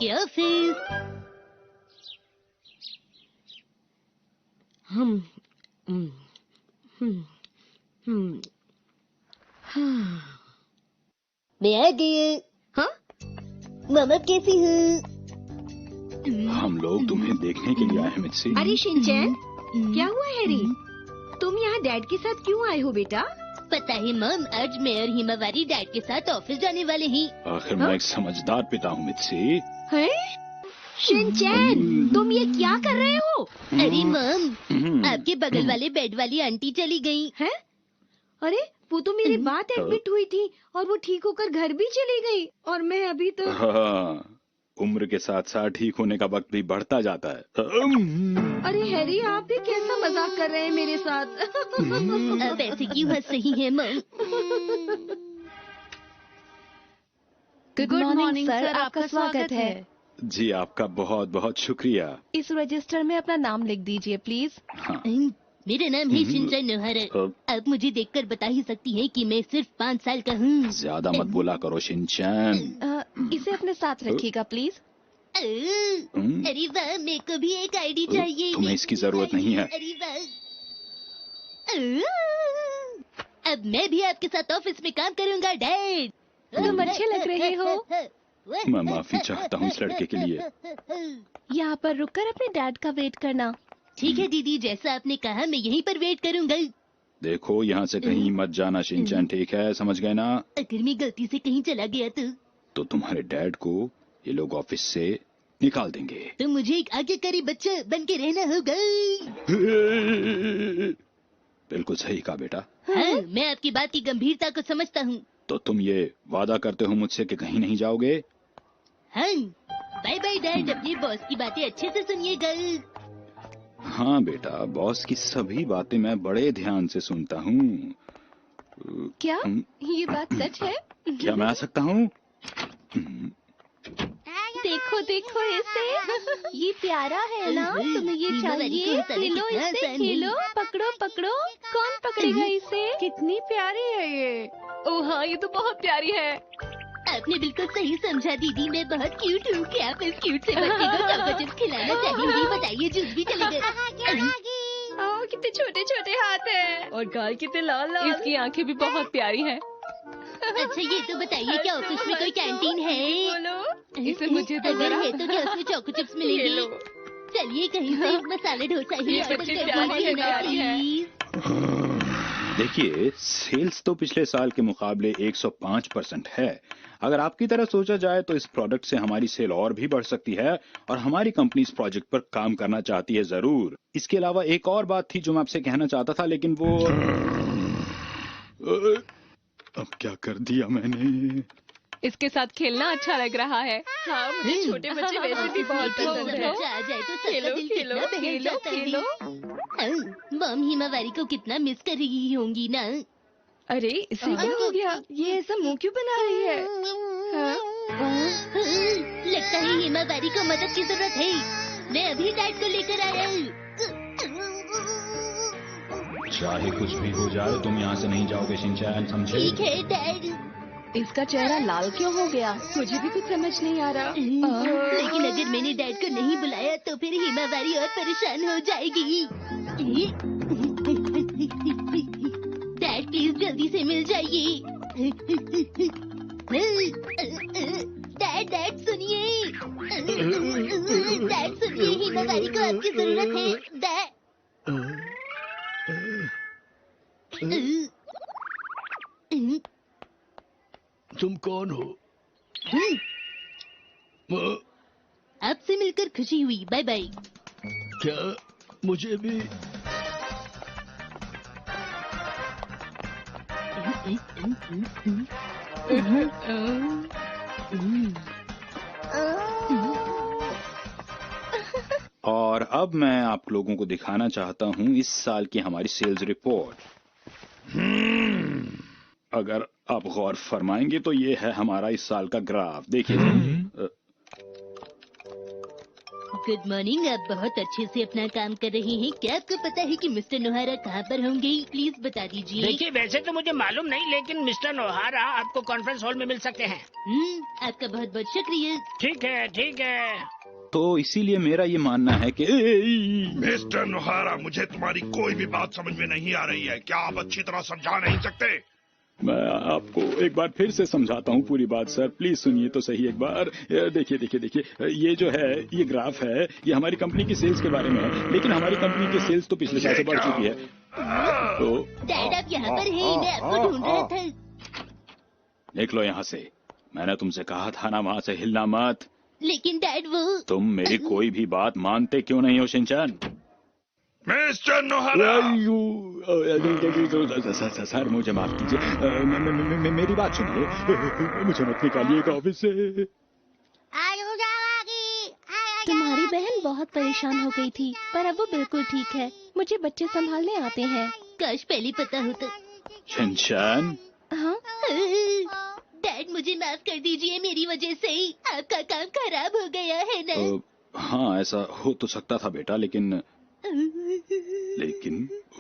आपके ऑफिस। मैं आ गई। हाँ मामा कैसी हूँ? हम लोग तुम्हें देखने के लिए आए हैं मित्सी। अरे शिनचैन, क्या हुआ हैरी? तुम यहाँ डैड के साथ क्यों आए हो बेटा? पता है मॉम, आज मैं और हिमावारी डैड के साथ ऑफिस जाने वाले हैं। आखिर मैं एक समझदार पिता हूँ मित्सी। हैं? शिनचैन, तुम ये क्या कर रहे हो? अरे मॉम, आपके बगल वाले बेड वाली आंटी चली गई हैं? अरे वो तो मेरी बात एडमिट हुई थी और वो ठीक होकर घर भी चली गई और मैं अभी तो। हाँ, उम्र के साथ साथ ठीक होने का वक्त भी बढ़ता जाता है। अरे हैरी, आप भी कैसा मजाक कर रहे हैं मेरे साथ? अब ऐसे क्यों हंस रही है मॉम? गुड मॉर्निंग सर, आपका स्वागत है। जी आपका बहुत बहुत शुक्रिया। इस रजिस्टर में अपना नाम लिख दीजिए प्लीज। हाँ। मेरा नाम है शिनचैन नोहारा। आप मुझे देखकर बता ही सकती हैं कि मैं सिर्फ 5 साल का हूँ। ज्यादा मत बोला करो शिनचैन। इसे अपने साथ रखिएगा प्लीज। अरे वाह, मेरे को भी एक आईडी चाहिए। तुम्हें इसकी जरूरत नहीं है। अरे वाह, अब मैं भी आपके साथ ऑफिस में काम करूँगा डैड। तुम अच्छे लग रहे हो। मैं माफी चाहता हूँ इस लड़के के लिए। यहाँ पर रुककर अपने डैड का वेट करना। ठीक है दीदी, जैसा आपने कहा मैं यहीं पर वेट करूँगा। देखो यहाँ से कहीं मत जाना शिनचैन, ठीक है? समझ गए ना? अगर मैं गलती से कहीं चला गया तो तुम्हारे डैड को ये लोग ऑफिस से निकाल देंगे। तो मुझे एक आज्ञाकारी बच्चा बन के रहना होगा। बिल्कुल सही कहा बेटा। हाँ, मैं आपकी बात की गंभीरता को समझता हूँ। तो तुम ये वादा करते हो मुझसे कि कहीं नहीं जाओगे? हाँ, बाय बाय डैड, अपने बॉस की बातें अच्छे से सुनिएगा। हाँ बेटा, बॉस की सभी बातें मैं बड़े ध्यान से सुनता हूँ। क्या ये बात सच है? क्या मैं आ सकता हूँ? देखो देखो इसे, ये प्यारा है ना? तुम्हें ये चाहिए? खेलो इससे, खेलो, पकड़ो पकड़ो। कौन पकड़ेगा इसे? कितनी प्यारी है ये। ओह हाँ, ये तो बहुत प्यारी है। आपने बिल्कुल सही समझा दीदी, मैं बहुत क्यूट हूँ। क्या आप इस क्यूट से बच्चे को चॉको चिप्स खिलाना चाहेंगी? बताइए, जूस भी चलेगा। ओह कितने छोटे छोटे हाथ हैं और गाल कितने लाल लाल। इसकी आंखें भी बहुत प्यारी हैं। अच्छा ये तो बताइए, क्या ऑफिस में कोई कैंटीन है? बोलो, इसे मुझे दो अगर जरा। है तो क्या उसमें चॉको चिप्स मिलेंगी? चलिए कहीं से एक मसाला डोसा ही ये ऑर्डर बच्ची कर प्यारी है, दीजिए ना प्यारी है। प्लीज। देखिए, सेल्स तो पिछले साल के मुकाबले 105% है। अगर आपकी तरह सोचा जाए तो इस प्रोडक्ट से हमारी सेल और भी बढ़ सकती है और हमारी कंपनी इस प्रोजेक्ट पर काम करना चाहती है जरूर। इसके अलावा एक और बात थी जो मैं आपसे कहना चाहता था, लेकिन वो अब क्या कर दिया मैंने? इसके साथ खेलना अच्छा लग रहा है। हाँ, मुझे छोटे बच्चे वैसे भी बहुत पसंद है। बच्चा आ जाए तो सबका खेलो दिल खेलो कितना बहल खेलो जाता है। खेलो। मॉम हिमावारी को कितना मिस कर रही होंगी ना। अरे इसे क्या हो गया? ये ऐसा मुंह क्यों बना रही है? लगता है हिमावारी को मदद की जरूरत है। मैं अभी डैड को लेकर आया हूँ। चाहे कुछ भी हो जाए तुम यहाँ से नहीं जाओगे शिनचैन, समझे? ठीक है डैड। इसका चेहरा लाल क्यों हो गया? मुझे भी कुछ समझ नहीं आ रहा। लेकिन अगर मैंने डैड को नहीं बुलाया तो फिर हिमावारी और परेशान हो जाएगी। डैड प्लीज जल्दी से मिल जाइए। डैड डैड सुनिए। डैड सुनिए, हिमावारी को आपकी जरूरत है। डैड तुम कौन हो? आपसे मिलकर खुशी हुई। Bye bye. क्या मुझे भी? और अब मैं आप लोगों को दिखाना चाहता हूँ इस साल की हमारी सेल्स रिपोर्ट। अगर आप गौर फरमाएंगे तो ये है हमारा इस साल का ग्राफ। देखिए। गुड मॉर्निंग, आप बहुत अच्छे से अपना काम कर रहे हैं। क्या आपको पता है कि मिस्टर नोहारा कहाँ पर होंगे? प्लीज बता दीजिए। देखिए, वैसे तो मुझे मालूम नहीं, लेकिन मिस्टर नोहारा आपको कॉन्फ्रेंस हॉल में मिल सकते हैं। आपका बहुत बहुत शुक्रिया। ठीक है ठीक है। तो इसीलिए मेरा ये मानना है कि मिस्टर नोहारा, मुझे तुम्हारी कोई भी बात समझ में नहीं आ रही है। क्या आप अच्छी तरह समझा नहीं सकते? मैं आपको एक बार फिर से समझाता हूँ पूरी बात सर, प्लीज सुनिए तो सही एक बार। देखिए देखिए देखिए, ये जो है ये ग्राफ है, ये हमारी कंपनी की सेल्स के बारे में है, लेकिन हमारी कंपनी की सेल्स तो पिछले साल से बढ़ चुकी है। तो डैड आप यहाँ पर हैं, मैं आपको ढूंढ रहा था। निकलो यहाँ से, मैंने तुमसे कहा था ना वहाँ से हिलना मत। लेकिन डैड वो तुम मेरी कोई भी बात मानते क्यों नहीं हो शिनचैन? मिस्टर नोहारा, सर मुझे माफ कीजिए, मेरी बात सुनिए, मुझे मत निकालिएगा ऑफिस से। तुम्हारी बहन बहुत परेशान हो गई थी, पर अब वो बिल्कुल ठीक है। मुझे बच्चे संभालने आते हैं। काश पहले पता होता। शिनचैन, हाँ, डैड मुझे माफ कर दीजिए, मेरी वजह से ही आपका काम खराब हो गया है ना। हाँ ऐसा हो तो सकता था बेटा, लेकिन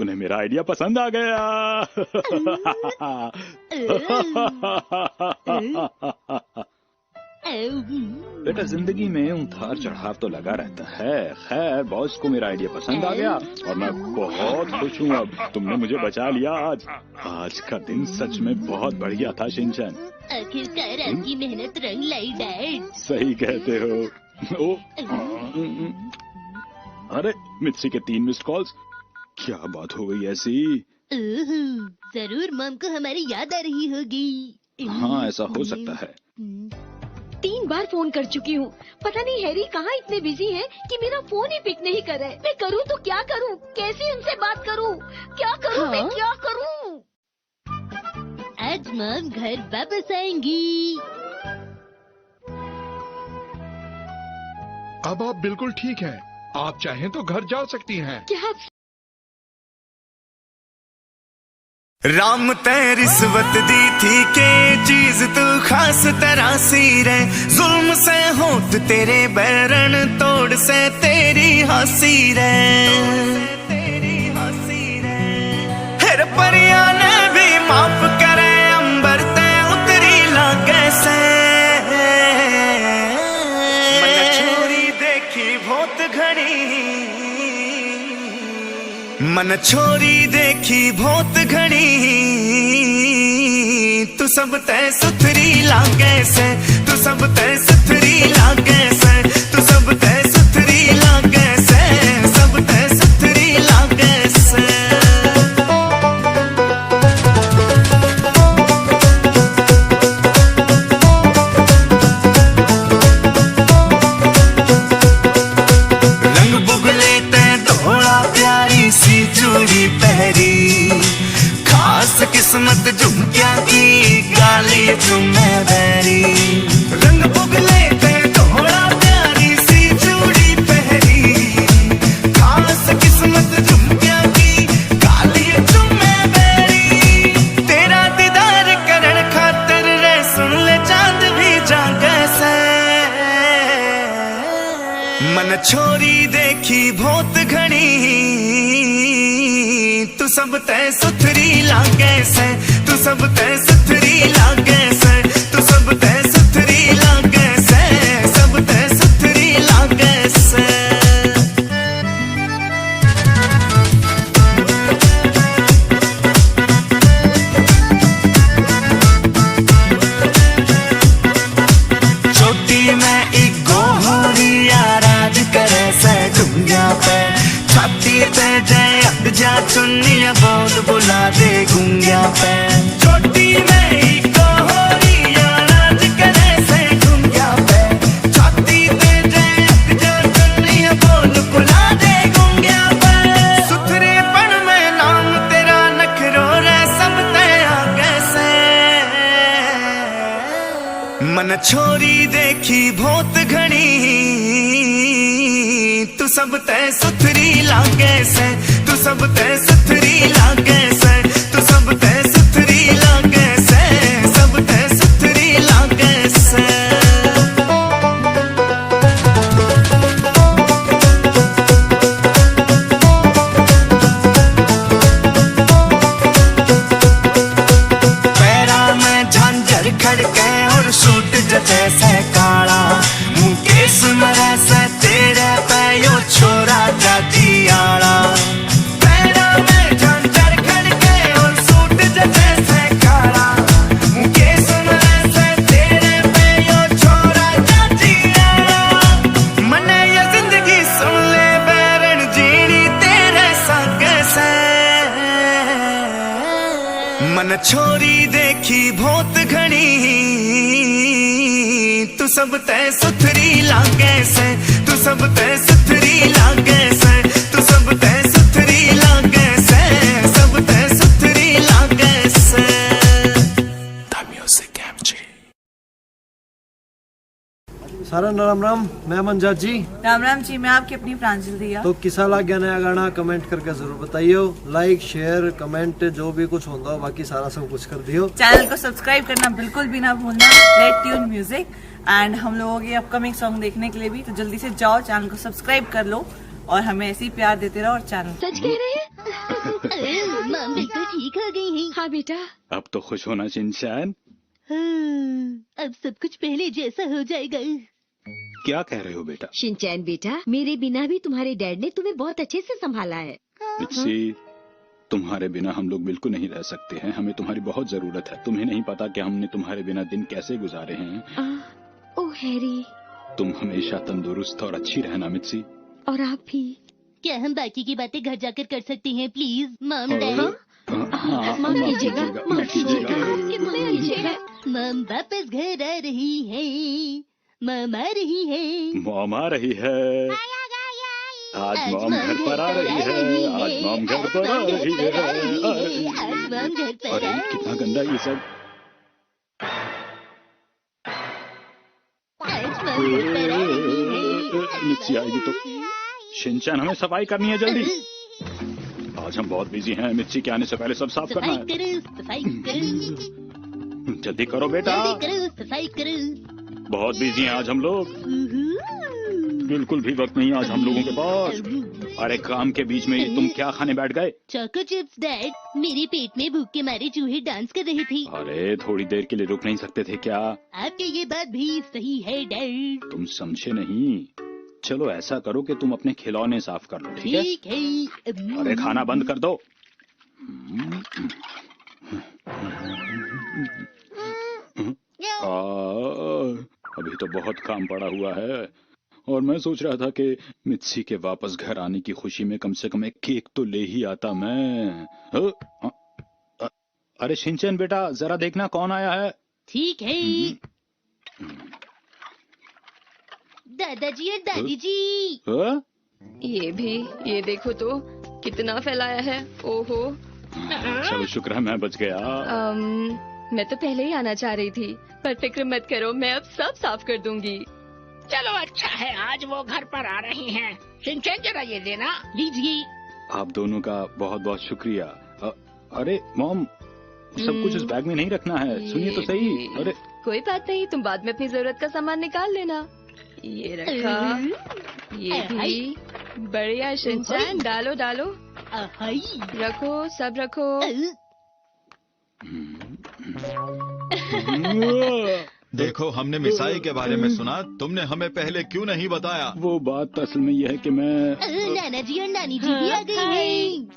उन्हें मेरा आइडिया पसंद आ गया। बेटा जिंदगी में उतार चढ़ाव तो लगा रहता है। खैर बॉस को मेरा आइडिया पसंद आ गया और मैं बहुत खुश हूँ। अब तुमने मुझे बचा लिया। आज का दिन सच में बहुत बढ़िया था शिनचैन। आखिरकार आपकी मेहनत रंग लाई डैड। सही कहते हो। अरे मिर्ची के 3 मिस्ड कॉल्स, क्या बात हो गई ऐसी? जरूर मॉम को हमारी याद आ रही होगी। हाँ ऐसा हो सकता है। 3 बार फोन कर चुकी हूँ। पता नहीं हैरी कहाँ इतने बिजी हैं कि मेरा फोन ही पिक नहीं कर रहे। मैं करूँ तो क्या करूँ? कैसे उनसे बात करूँ? क्या करूँ? मैं क्या करूँ? आज मॉम घर वापस आएंगी। अब आप बिल्कुल ठीक हैं। आप चाहें तो घर जा सकती हैं। क्या? राम ते रिश्वत दी थी के चीज तू खास तरह सी रे, जुल्म से होत तेरे बैरन तोड़ से तेरी हंसी रे। हेर परिया ने भी माफ करे, अंबर ते उतरी लागे से। मन छोरी देखी बहुत घड़ी, मन छोरी देखी बहुत घड़ी, तू सब तय सुथरी लागे से, तू सब तय सुथरी लागे से, तू सब तय सुथरी लागे से, सब तय सुथरी लागे से। रंग बुगले ते धोला प्यारी सी चूड़ी पहरी, खास किस्मत झुमकिया की गाली तुम्हें बैरी। रंग बुगले ते धोला प्यारी सी चूड़ी पहरी, खास किस्मत झुमकिया की गाली तुम्हें बैरी। तेरा दीदार करन खातर रे सुन ले चांद भी जागे से। मन छोरी देखी बहुत घड़ी, तू सब तय सुथरी लागे से, तू सब तय सुथरी लागे से, तू सब तय सुथरी लागे से, सब तय सुथरी लागे से। चोटी में एक गोहरिया राज करे से डूंगिया पे, छाती पे जय अग जा चुन्निया बोल बुला दे गुंगिया पे। चोटी में एक गोहरिया राज करे से डूंगिया पे, छाती पे जय अग जा चुन्निया बोल बुला दे गुंगिया पे। सुथरेपन में नाम तेरा नखरो रे सब तय आगे से। मन छोरी देखी बहुत घड़ी, तू सब तय सुथरी लागे से, तू सब तय सुथरी लागे से, तू सब तय सुथरी लागे से, सब तय सुथरी लागे से। पैरा में झांझर खड़के और सूट छोरी देखी बहुत घनी तू सब तय सुथरी लागे से, तू सब तय सुथरी लागे से, तू सब तय सुथरी लागे से, सब तय सुथरी लागे से। The music MG. सारा राम राम, मैं मंजात जी। राम राम जी, मैं आपकी अपनी प्रांजल दिया। तो किसा लग गया नया गाना कमेंट करके जरूर बताइयो। लाइक शेयर कमेंट जो भी कुछ होगा बाकी सारा सब कुछ कर दियो। चैनल को सब्सक्राइब करना बिल्कुल भी ना भूलना। रेड ट्यून म्यूजिक एंड हम लोगों के अपकमिंग सॉन्ग देखने के लिए भी तो जल्दी से जाओ चैनल को सब्सक्राइब कर लो और हमें ऐसे ही प्यार देते रहो। और चैनल सच कह रहे हैं? मॉम बिल्कुल ठीक हो गई हैं। हाँ बेटा। अब तो खुश होना शिनचैन। अब सब कुछ पहले जैसा हो जाएगा। क्या कह रहे हो बेटा? शिनचैन बेटा, मेरे बिना भी तुम्हारे डैड ने तुम्हें बहुत अच्छे से संभाला है। मित्सी, तुम्हारे बिना हम लोग बिल्कुल नहीं रह सकते हैं। हमें तुम्हारी बहुत जरूरत है। तुम्हें नहीं पता कि हमने तुम्हारे बिना दिन कैसे गुजारे हैं। ओ हैरी। तुम हमेशा तंदुरुस्त और अच्छी रहना मित्सी। और आप भी। क्या हम बाकी की बातें घर जाकर कर सकते हैं प्लीज मॉम डैड? माफ कीजिएगा, माफ कीजिएगा, कितने अच्छे हैं। मॉम वापस घर आ रही है, मॉम आ रही है, मॉम आ रही है, आज मॉम घर पर आ रही है, आज मॉम घर पर आ रही है, आज मॉम घर पर अरे कितना गंदा ये सब। आज मॉम घर पर आ रही है। मिक्सी आएगी तो शिनचैन हमें सफाई करनी है जल्दी। आज हम बहुत बिजी हैं। मिर्ची के आने से पहले सब साफ करना है। सफाई करो, जल्दी करो बेटा, जल्दी करो, सफाई करो। बहुत बिजी हैं आज हम लोग। बिल्कुल भी वक्त नहीं आज हम लोगों के पास। अरे काम के बीच में तुम क्या खाने बैठ गए? चोको चिप्स डैड, मेरे पेट में भूख के मारे चूहे डांस कर रहे थे। अरे थोड़ी देर के लिए रुक नहीं सकते थे क्या? आपकी ये बात भी सही है डैड। तुम समझे नहीं। चलो ऐसा करो कि तुम अपने खिलौने साफ कर लो, ठीक है? ठीक है। अरे खाना बंद कर दो। अभी तो बहुत काम पड़ा हुआ है और मैं सोच रहा था कि मित्सी के वापस घर आने की खुशी में कम से कम एक केक तो ले ही आता मैं। अरे शिनचैन बेटा, जरा देखना कौन आया है। ठीक है। दादाजी और दादी जी। ये भी, ये देखो तो कितना फैलाया है। ओहो। चलो शुक्र है मैं बच गया। मैं तो पहले ही आना चाह रही थी, पर फिक्र मत करो, मैं अब सब साफ कर दूंगी। चलो अच्छा है, आज वो घर पर आ रही हैं। शिनचैन जरा ये देना। लीजिए। आप दोनों का बहुत बहुत शुक्रिया। अरे मॉम, सब कुछ इस बैग में नहीं रखना है। सुनिए तो सही। अरे कोई बात नहीं, तुम बाद में अपनी जरूरत का सामान निकाल लेना। ये रखा, ये भी बढ़िया। शिनचैन डालो डालो, रखो सब रखो। देखो, हमने मिसाई के बारे में सुना, तुमने हमें पहले क्यों नहीं बताया? वो बात असल में यह है कि मैं नाना जी और नानी जी भी आ गई हैं।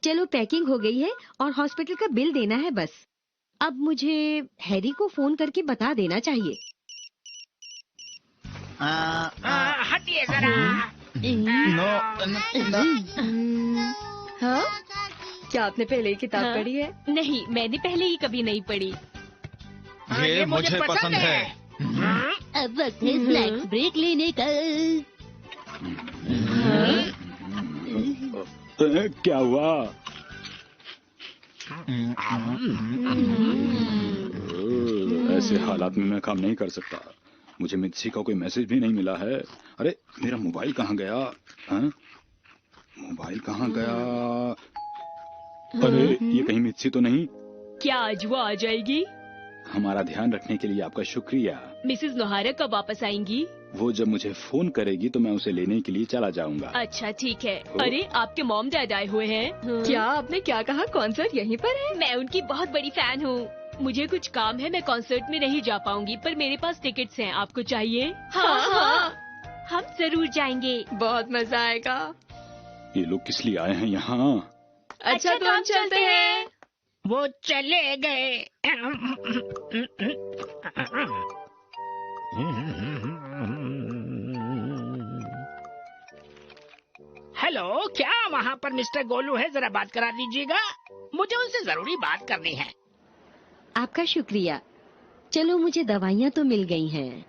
चलो पैकिंग हो गई है और हॉस्पिटल का बिल देना है बस। अब मुझे हैरी को फोन करके बता देना चाहिए। हटिए जरा। हाँ, क्या आपने पहले ही किताब पढ़ी है? नहीं, मैंने पहले ही कभी नहीं पढ़ी। ये मुझे पसंद है। अब वक्त है स्नैक्स ब्रेक लेने का। क्या हुआ? ऐसे हालात में मैं काम नहीं कर सकता। मुझे मित्सी का कोई मैसेज भी नहीं मिला है। अरे मेरा मोबाइल कहाँ गया? मोबाइल कहाँ गया? अरे ये कहीं मित्सी तो नहीं? क्या आज वो आ जाएगी? हमारा ध्यान रखने के लिए आपका शुक्रिया। मिसेस नोहारा कब वापस आएंगी? वो जब मुझे फोन करेगी तो मैं उसे लेने के लिए चला जाऊंगा। अच्छा ठीक है। अरे आपके मॉम डैड आए हुए हैं। क्या आपने क्या कहा? कॉन्सर्ट यहीं पर है? मैं उनकी बहुत बड़ी फैन हूँ। मुझे कुछ काम है, मैं कॉन्सर्ट में नहीं जा पाऊंगी, पर मेरे पास टिकट्स हैं। आपको चाहिए? हाँ, हम जरूर जाएंगे, बहुत मजा आएगा। ये लोग किस लिए आए हैं यहाँ? अच्छा तो हम चलते हैं। वो चले गए। हेलो, क्या वहाँ पर मिस्टर गोलू है? जरा बात करा दीजिएगा। मुझे उनसे जरूरी बात करनी है। आपका शुक्रिया। चलो, मुझे दवाइयाँ तो मिल गई हैं।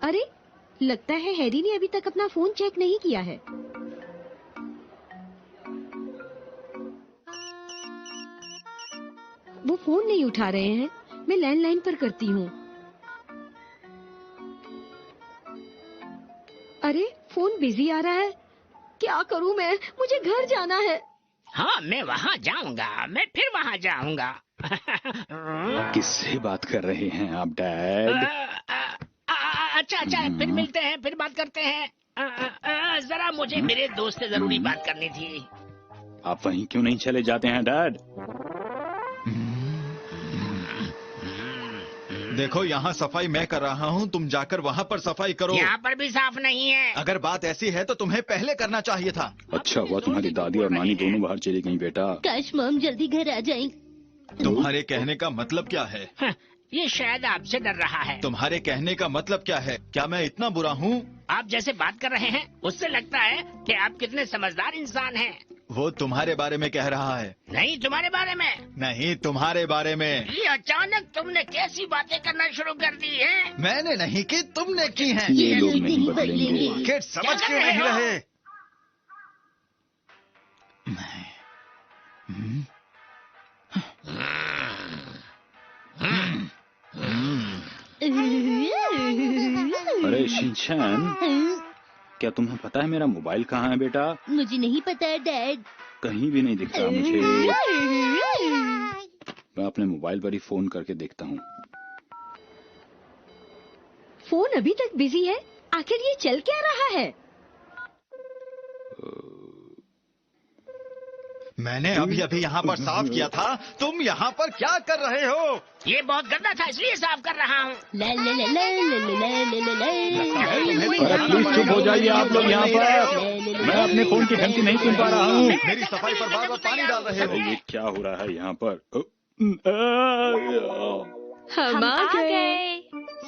अरे, लगता है हैरी ने अभी तक अपना फोन चेक नहीं किया है। वो फोन नहीं उठा रहे हैं। मैं लैंडलाइन पर करती हूँ। अरे, फोन बिजी आ रहा है। क्या करूँ मैं? मुझे घर जाना है। हाँ, मैं वहाँ जाऊँगा, मैं फिर वहाँ जाऊँगा। किससे बात कर रहे हैं आप डैड? अच्छा, फिर मिलते हैं, फिर बात करते हैं। जरा मुझे मेरे दोस्त से जरूरी बात करनी थी। आप वहीं क्यों नहीं चले जाते हैं डैड? देखो, यहाँ सफाई मैं कर रहा हूँ, तुम जाकर वहाँ पर सफाई करो। यहाँ पर भी साफ नहीं है। अगर बात ऐसी है तो तुम्हें पहले करना चाहिए था। अच्छा हुआ तुम्हारी दादी और नानी दोनों बाहर चली गईं बेटा। काश मॉम जल्दी घर आ जाएं। तुम्हारे कहने का मतलब क्या है? ये शायद आपसे डर रहा है। तुम्हारे कहने का मतलब क्या है? क्या मैं इतना बुरा हूँ? आप जैसे बात कर रहे हैं उससे लगता है कि आप कितने समझदार इंसान हैं। वो तुम्हारे बारे में कह रहा है। नहीं, तुम्हारे बारे में। नहीं, तुम्हारे बारे में। ये अचानक तुमने कैसी बातें करना शुरू कर दी है? मैंने नहीं की, तुमने की हैं। ये लोग नहीं बदलेंगे। किड समझ क्यों नहीं रहे? अरे शिनचैन, क्या तुम्हें पता है मेरा मोबाइल कहाँ है बेटा? मुझे नहीं पता है डैड। कहीं भी नहीं दिख रहा मुझे। मैं अपने मोबाइल पर ही फोन करके देखता हूँ। फोन अभी तक बिजी है। आखिर ये चल क्या रहा है? मैंने अभी अभी यहाँ पर साफ किया था। तुम यहाँ पर क्या कर रहे हो? ये बहुत गंदा था, इसलिए साफ कर रहा हूँ। अरे प्लीज चुप हो जाइए आप लोग यहाँ पर। मैं अपने फोन की घंटी नहीं सुन पा रहा हूँ। मेरी सफाई पर बार बार पानी डाल रहे हो। ये क्या हो रहा है यहाँ पर? हम आ गए।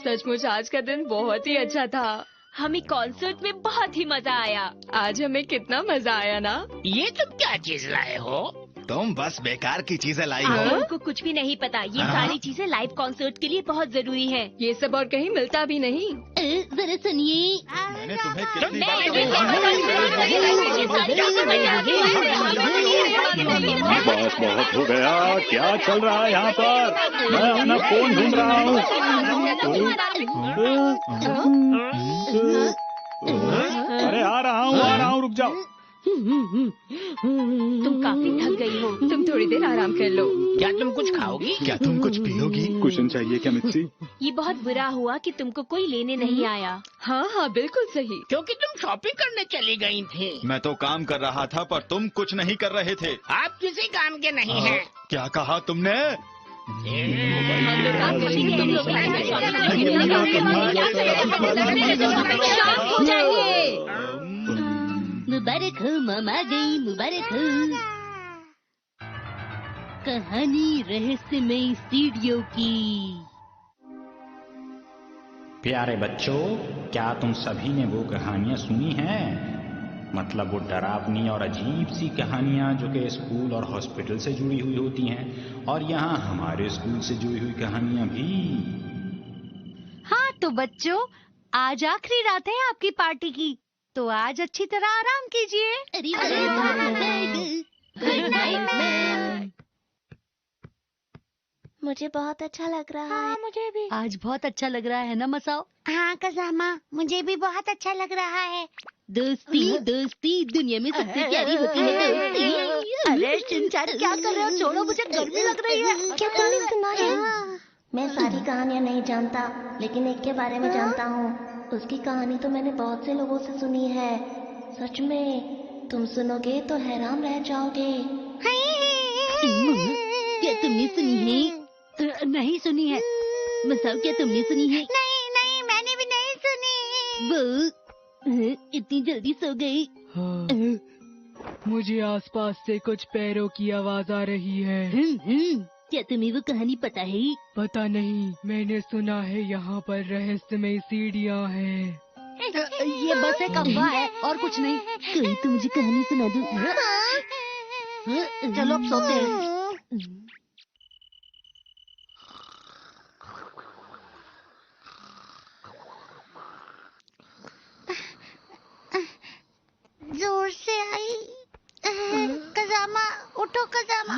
सचमुच आज का दिन बहुत ही अच्छा था। हमें कॉन्सर्ट में बहुत ही मजा आया। आज हमें कितना मजा आया ना। ये तुम क्या चीज लाए हो? तुम बस बेकार की चीजें लाई हो। उनको कुछ भी नहीं पता। ये सारी चीजें लाइव कॉन्सर्ट के लिए बहुत जरूरी है। ये सब और कहीं मिलता भी नहीं। जरा सुनिए। मैंने तुम्हें कितनी बस बहुत हो गया। क्या चल रहा है यहाँ पर? मैं अपना फोन ढूंढ रहा हूँ। अरे आ रहा हूँ, रुक जाओ। तुम काफी थक गई हो। तुम थोड़ी देर आराम कर लो। क्या तुम कुछ खाओगी? क्या तुम कुछ पियोगी? कुशन चाहिए क्या मिक्सी? ये बहुत बुरा हुआ कि तुमको कोई लेने नहीं आया। हाँ, बिल्कुल सही। क्योंकि तुम शॉपिंग करने चली गई थी। मैं तो काम कर रहा था पर तुम कुछ नहीं कर रहे थे। आप किसी काम के नहीं हैं। क्या कहा तुमने? मुबारक हो मम आ गई, मुबारक हो। कहानी रहस्यमय सीढ़ियों की। प्यारे बच्चों, क्या तुम सभी ने वो कहानियां सुनी हैं? मतलब वो डरावनी और अजीब सी कहानियां जो कि स्कूल और हॉस्पिटल से जुड़ी हुई होती हैं, और यहाँ हमारे स्कूल से जुड़ी हुई कहानियां भी। हाँ तो बच्चों, आज आखिरी रात है आपकी पार्टी की, तो आज अच्छी तरह आराम कीजिए। Good night ma'am. मुझे बहुत अच्छा लग रहा है। मुझे भी। आज बहुत अच्छा लग रहा है ना मसाओ? हाँ कज़ामा, मुझे भी बहुत अच्छा लग रहा है। दोस्ती दोस्ती दुनिया में सबसे प्यारी होती है दोस्ती। अरे शिनचैन, क्या कर रहे हो? छोड़ो, मुझे गर्मी लग रही है। क्या तुमने सुना है? मैं सारी कहानियाँ नहीं जानता, लेकिन एक के बारे में जानता हूँ। उसकी कहानी तो मैंने बहुत से लोगों से सुनी है। सच में तुम सुनोगे तो हैरान रह जाओगे। क्या तुमने सुनी है? नहीं सुनी है। मसाओ, क्या तुमने सुनी है? नहीं नहीं, मैंने भी नहीं सुनी। वो इतनी जल्दी सो गई। हाँ, मुझे आसपास से कुछ पैरों की आवाज आ रही है। क्या तुम्हें वो कहानी पता है? पता नहीं, मैंने सुना है यहाँ पर रहस्यमय सीढ़ियाँ हैं। ये बस एक अफवाह है और कुछ नहीं। कोई तो मुझे कहानी सुना दो। चलो अब सोते हैं। जोर से आई। कजामा उठो कजामा।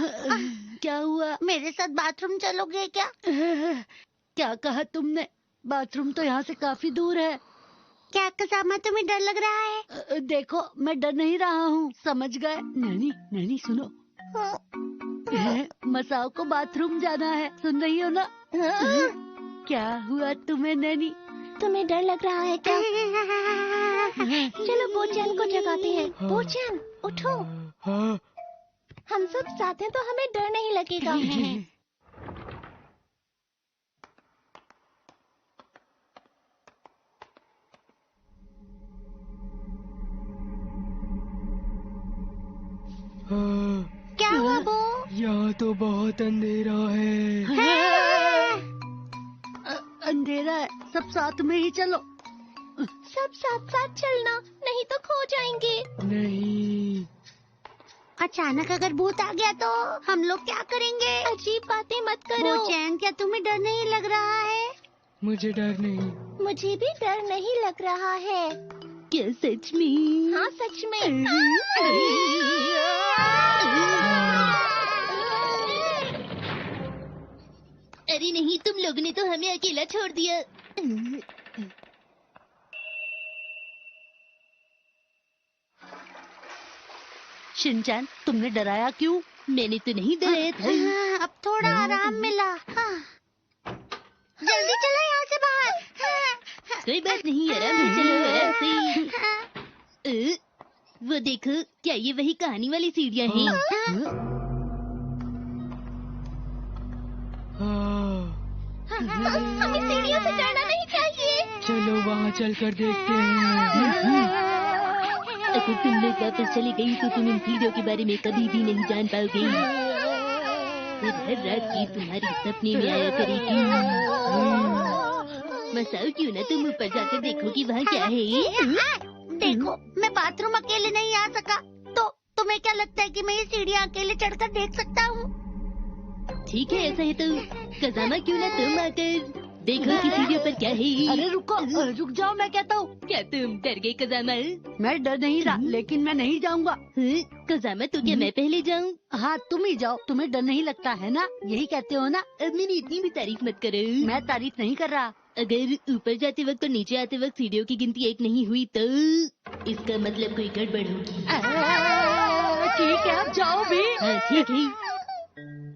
क्या हुआ? मेरे साथ बाथरूम चलोगे क्या? क्या कहा तुमने? बाथरूम तो यहाँ से काफी दूर है। क्या कजामा तुम्हें डर लग रहा है? देखो मैं डर नहीं रहा हूँ, समझ गए? नैनी नैनी सुनो, मसाओ को बाथरूम जाना है, सुन रही हो ना? क्या हुआ तुम्हें नैनी? तुम्हें डर लग रहा है क्या? चलो बोचैन को जगाते हैं। बोचैन उठो, हम सब साथ हैं तो हमें डर नहीं लगेगा। क्या हुआ बो? यहाँ तो बहुत अंधेरा है। अंधेरा है, सब साथ में ही चलो। सब साथ साथ चलना, नहीं तो खो जाएंगे। नहीं। अचानक अगर भूत आ गया तो हम लोग क्या करेंगे? अजीब बातें मत करो। बोचैन क्या तुम्हें डर नहीं लग रहा है? मुझे डर नहीं। मुझे भी डर नहीं लग रहा है। क्या सच में? हाँ सच में। अरे नहीं, तुम लोगों ने तो हमें अकेला छोड़ दिया। शिनचैन तुमने डराया क्यों? मैंने तो नहीं डराया था। अब थोड़ा आराम मिला। जल्दी चलो यहाँ से बाहर। कोई बात नहीं, आराम से चलो, आराम से। वो देखो, क्या ये वही कहानी वाली सीढ़ियाँ हैं? हमें सीढ़ियों से चढ़ना नहीं चाहिए। चलो वहाँ चलकर देखते हैं। अगर तुम लोग वापस चली गई तो तुम इन सीढ़ियों के बारे में कभी भी नहीं जान पाओगे। फिर हर रात की तुम्हारी सपने में आया करेगी। मसाओ क्यों ना तुम ऊपर जाकर देखो कि वहाँ क्या है। देखो, मैं बाथरूम अकेले नहीं आ सका, तो तुम्हें क्या लगता है कि मैं ये सीढ़ियाँ अकेले चढ़कर देख सकता हूँ? ठीक है, ऐसा है तो कजामा क्यों ना तुम आकर देखो कि सीढ़ियों पर क्या है। अरे रुको, रुक जाओ, मैं कहता हूँ। क्या तुम डर गए कजामा? मैं डर नहीं रहा, लेकिन मैं नहीं जाऊंगा। कजामा तो क्या मैं पहले जाऊँ? हाँ तुम ही जाओ, तुम्हें डर नहीं लगता है ना, यही कहते हो ना? अब मेरी इतनी भी तारीफ मत करो। मैं तारीफ नहीं कर रहा। अगर ऊपर जाते वक्त और नीचे आते वक्त सीढ़ियों की गिनती 1 नहीं हुई तो इसका मतलब कोई गड़बड़ होगी। ठीक है, अब जाओ भी। हाँ ठीक है।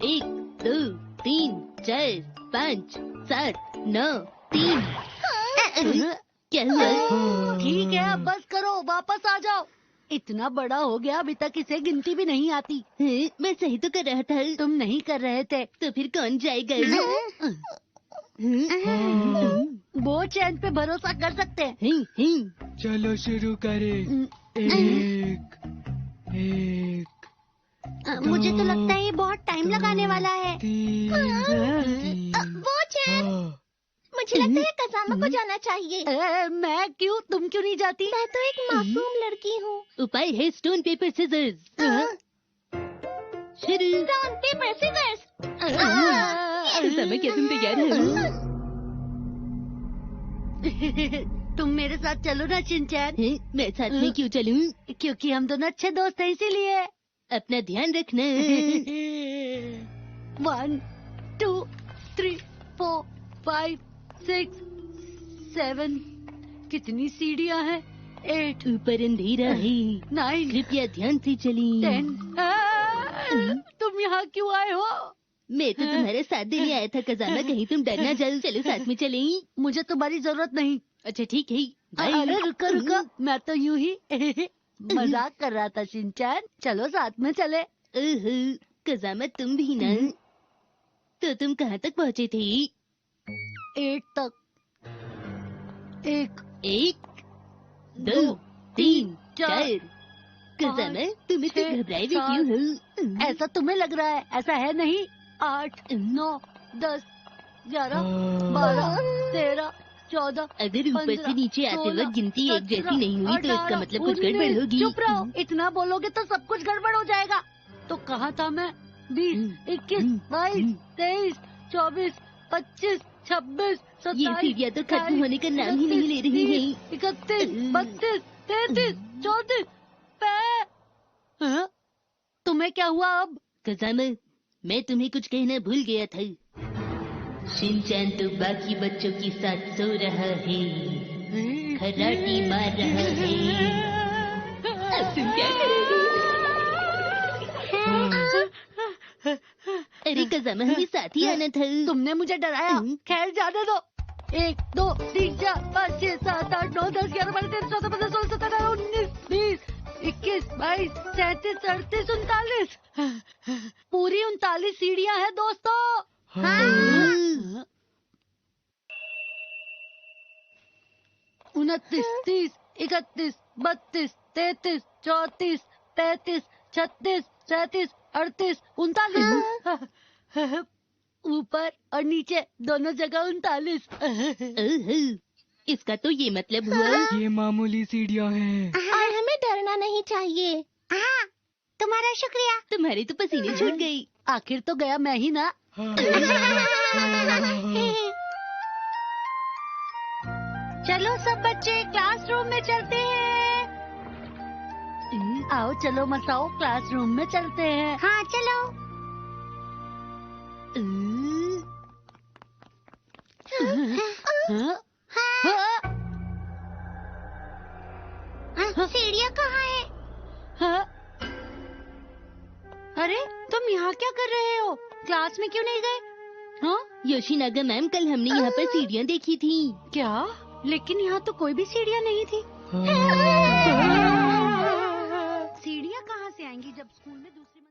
1 2 3 4 5 7 9 3। क्या हुआ? ठीक है, अब बस करो, वापस आ जाओ। इतना बड़ा हो गया, अभी तक इसे गिनती भी नहीं आती। मैं सही तो कर रहा था। तुम नहीं कर रहे थे तो फिर कौन जाएगा? बोचैन पे भरोसा कर सकते हैं। चलो शुरू करें। 1 1 मुझे तो लगता है ये बहुत टाइम लगाने वाला है। 3 बोचैन, मुझे लगता है कजामा को जाना चाहिए। मैं क्यों? तुम क्यों नहीं जाती? मैं तो एक मासूम लड़की हूँ। उपाय है स्टोन पेपर सीजर्स। शुरू। Stone paper scissors. समय क्या तुम तैयार हो? तुम मेरे साथ चलो ना शिनचैन। मैं साथ में क्यों चलूं? क्योंकि हम दोनों अच्छे दोस्त हैं, इसीलिए। अपना ध्यान रखना। 1 2 3 4 5 6 7। कितनी सीढ़ियाँ हैं? 8। ऊपर अंधेरा है। 9। कृपया ध्यान से चलें। 10। तुम यहाँ क्यों आए हो? मैं तो तुम्हारे साथ देने आया था कजामा, कहीं तुम डर ना जाओ। चलो साथ में चलें। मुझे तुम्हारी जरूरत नहीं। अच्छा ठीक है। अरे रुको रुको, मैं तो यूं ही मजाक कर रहा था शिनचैन। चलो साथ में चले। कजामा तुम भी ना। तो तुम कहाँ तक पहुँचे थे? 8 तक। 1 2 3 4। कजामा तुम इतने घबराए हुए क्यों हो? ऐसा तुम्हें लग रहा है, ऐसा है नहीं। 8 9 10 11 12 13 14। अगर ऊपर से नीचे आते वक्त गिनती एक जैसी नहीं हुई तो इसका मतलब कुछ गड़बड़ होगी। चुप रहो, इतना बोलोगे तो सब कुछ गड़बड़ हो जाएगा। तो कहा था मैं 20, 21, 22, 23, 24, 25, 26, 27। ये सीढ़ियाँ तो खत्म होने का नाम ही नहीं ले रही हैं। 31, 32, 33, 34। तुम्हें क्या हुआ अब? कज़ामा, मैं तुम्हें कुछ कहना भूल गया था। शिनचैन तो बाकी बच्चों के साथ सो रहा है, खराटी मार रहा है। अब तुम क्या करोगे? अरे कज़ामा, हमें साथ ही आना था। तुमने मुझे डराया। खैर जाने दो। 1, 2, 3, 4, 5, 6, 7, 8, 9, 10, 11, 12, 13, 14, 15, 16, 17, 18, 19, 20, 21, 22, 37, 38, 39। पूरी 39 सीढ़ियाँ हैं दोस्तों। 29, 30, 31, 32, 33, 34, 35, 36, 37, 38, 39। ऊपर और नीचे दोनों जगह 39। इसका तो ये मतलब हुआ। ये मामूली सीढ़ियाँ हैं। और हमें डरना नहीं चाहिए। हाँ, तुम्हारा शुक्रिया। तुम्हारे तो पसीने छूट गई। आखिर तो गया मैं ही ना। चलो सब बच्चे क्लासरूम में चलते हैं। आओ चलो मसाओ, क्लासरूम में चलते हैं। हाँ चलो। सीढ़ियाँ कहाँ है? अरे तुम यहाँ क्या कर रहे हो? क्लास में क्यों नहीं गए? हाँ योशिनागा मैम, कल हमने यहाँ पर सीढ़ियाँ देखी थी। क्या? लेकिन यहाँ तो कोई भी सीढ़ियाँ नहीं थी। सीढ़ियाँ कहाँ से आएंगी जब स्कूल में दूसरी